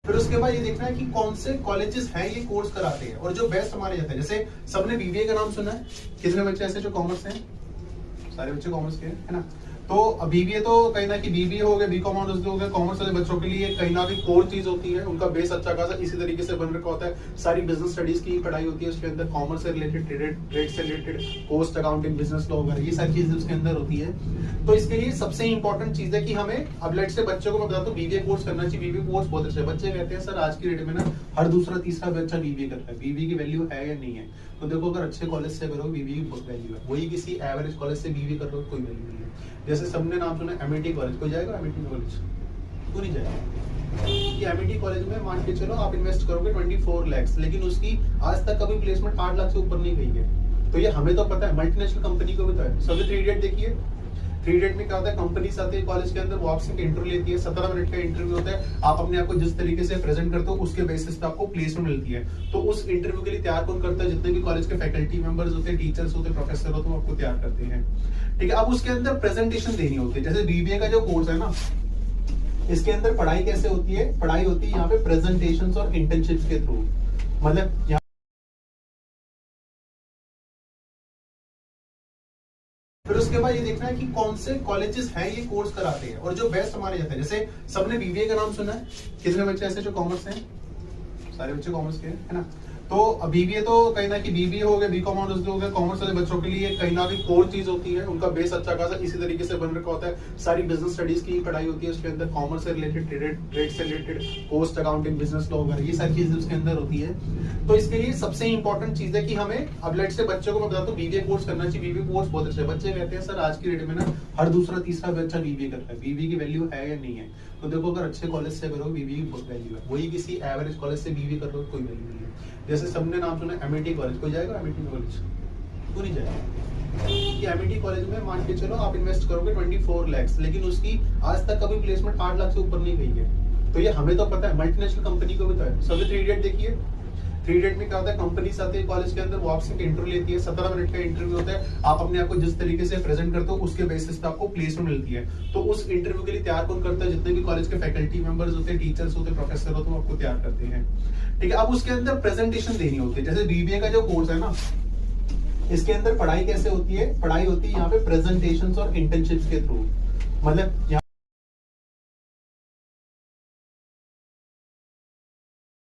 फिर उसके बाद ये देखना है कि कौन से कॉलेजेस हैं ये कोर्स कराते हैं और जो बेस्ट हमारे जाते हैं। जैसे सबने बीबीए का नाम सुना है, कितने बच्चे ऐसे जो कॉमर्स हैं? सारे बच्चे कॉमर्स के है ना। तो बीबीए तो कहीं ना कि बीबीए हो गया, बीकॉम ऑनर्स हो गया, कॉमर्स वाले बच्चों के लिए कहीं ना भी कोर चीज होती है, उनका बेस अच्छा खासा इसी तरीके से बन रखा होता है। सारी बिजनेस स्टडीज की पढ़ाई होती है उसके अंदर, कॉमर्स से रिलेटेड, ट्रेड से related, cost accounting, business law वगैरह ये सारी चीजें उसके अंदर होती है। तो इसके लिए सबसे इंपॉर्टेंट चीज है कि हमें, अब लेट से बच्चों को मैं बताता हूँ बीबीए कोर्स करना चाहिए। बीबीए कोर्स बहुत अच्छा है। बच्चे कहते हैं सर आज की डेट में ना हर दूसरा तीसरा बच्चा बीबीए कर रहा है, बीबीए की वैल्यू है या नहीं है? तो देखो अगर अच्छे कॉलेज से करो बीबीए की बहुत वैल्यू है, वही किसी एवरेज कॉलेज से बीबीए कर रहे हो कोई वैल्यू नहीं है। जैसे सबने नाम सुना एमआईटी कॉलेज, कोई जाएगा एमआईटी कॉलेज? क्यों नहीं जाएगा? कि एमआईटी कॉलेज में मान के चलो आप इन्वेस्ट करोगे 24 लाख, लेकिन उसकी आज तक कभी प्लेसमेंट 8 लाख से ऊपर नहीं गई है। तो ये हमें तो पता है, मल्टीनेशनल कंपनी को भी पता है। सबसे 3 इडियट देखिए, 3 इडियट में क्या होता है, कंपनीज आती है कॉलेज के अंदर, वो आपसे इंटरव्यू लेती है, 17 मिनट का इंटरव्यू होता है। आप अपने आप को जिस तरीके से प्रेजेंट करते हो उसके बेसिस पे आपको प्लेसमेंट मिलती है। तो उस इंटरव्यू के लिए तैयार कौन करता है? जितने भी कॉलेज के फैकल्टी मेंबर्स होते हैं, टीचर्स होते हैं, प्रोफेसर होते हैं, वो आपको तैयार करते हैं। ठीक है, अब उसके अंदर प्रेजेंटेशन देनी होती है। जैसे बीबीए का जो कोर्स है ना, इसके अंदर पढ़ाई कैसे होती है? पढ़ाई होती है यहाँ पे प्रेजेंटेशंस और इंटर्नशिप्स के थ्रू। मतलब फिर उसके बाद ये देखना है कि कौन से कॉलेजेस हैं ये कोर्स कराते हैं और जो बेस्ट हमारे जाते हैं। जैसे सबने बीबीए का नाम सुना है, कितने बच्चे ऐसे जो कॉमर्स हैं? सारे बच्चे कॉमर्स के है ना। तो बीबीए तो कहीं ना कि बीबीए हो गया, बीकॉम ऑनर्स हो गया, कॉमर्स वाले बच्चों के लिए कहीं ना भी कोर चीज होती है, उनका बेस अच्छा खासा इसी तरीके से बन रखा होता है। सारी बिजनेस स्टडीज की पढ़ाई होती है उसके अंदर, कॉमर्स से रिलेटेड, ट्रेड से related, cost accounting, business law वगैरह ये सारी चीजें उसके अंदर होती है। तो इसके लिए सबसे इंपॉर्टेंट चीज है कि हमें, अब लेट से बच्चों को मैं बताता हूँ बीबीए कोर्स करना चाहिए। बीबीए कोर्स बहुत अच्छा है। बच्चे कहते हैं सर आज की डेट में ना हर दूसरा तीसरा बच्चा बीबीए कर रहा है, बीबीए की वैल्यू है या नहीं है? तो देखो अगर अच्छे कॉलेज से करो बीबीए की बहुत वैल्यू है, वही किसी एवरेज कॉलेज से बीबीए कर रहे हो कोई वैल्यू नहीं है। जैसे सबने नाम सुना एमआईटी कॉलेज, कोई जाएगा एमआईटी कॉलेज? क्यों नहीं जाएगा? कि एमआईटी कॉलेज में मान के चलो आप इन्वेस्ट करोगे 24 लाख, लेकिन उसकी आज तक कभी प्लेसमेंट 8 लाख से ऊपर नहीं गई है। तो ये हमें तो पता है, मल्टीनेशनल कंपनी को भी पता है। सबसे 3 इडियट देखिए, 3 इडियट में क्या होता है, कंपनीज आती है कॉलेज के अंदर, वो आपसे इंटरव्यू लेती है, 17 मिनट का इंटरव्यू होता है। आप अपने आप को जिस तरीके से प्रेजेंट करते हो उसके बेसिस पे आपको प्लेसमेंट मिलती है। तो उस इंटरव्यू के लिए तैयार कौन करता है? जितने भी कॉलेज के फैकल्टी मेंबर्स होते हैं, टीचर्स होते हैं, प्रोफेसर होते हैं, वो आपको तैयार करते हैं। ठीक है, अब उसके अंदर प्रेजेंटेशन देनी होती है। जैसे बीबीए का जो कोर्स है ना, इसके अंदर पढ़ाई कैसे होती है? पढ़ाई होती है यहाँ पे प्रेजेंटेशंस और इंटर्नशिप्स के थ्रू। मतलब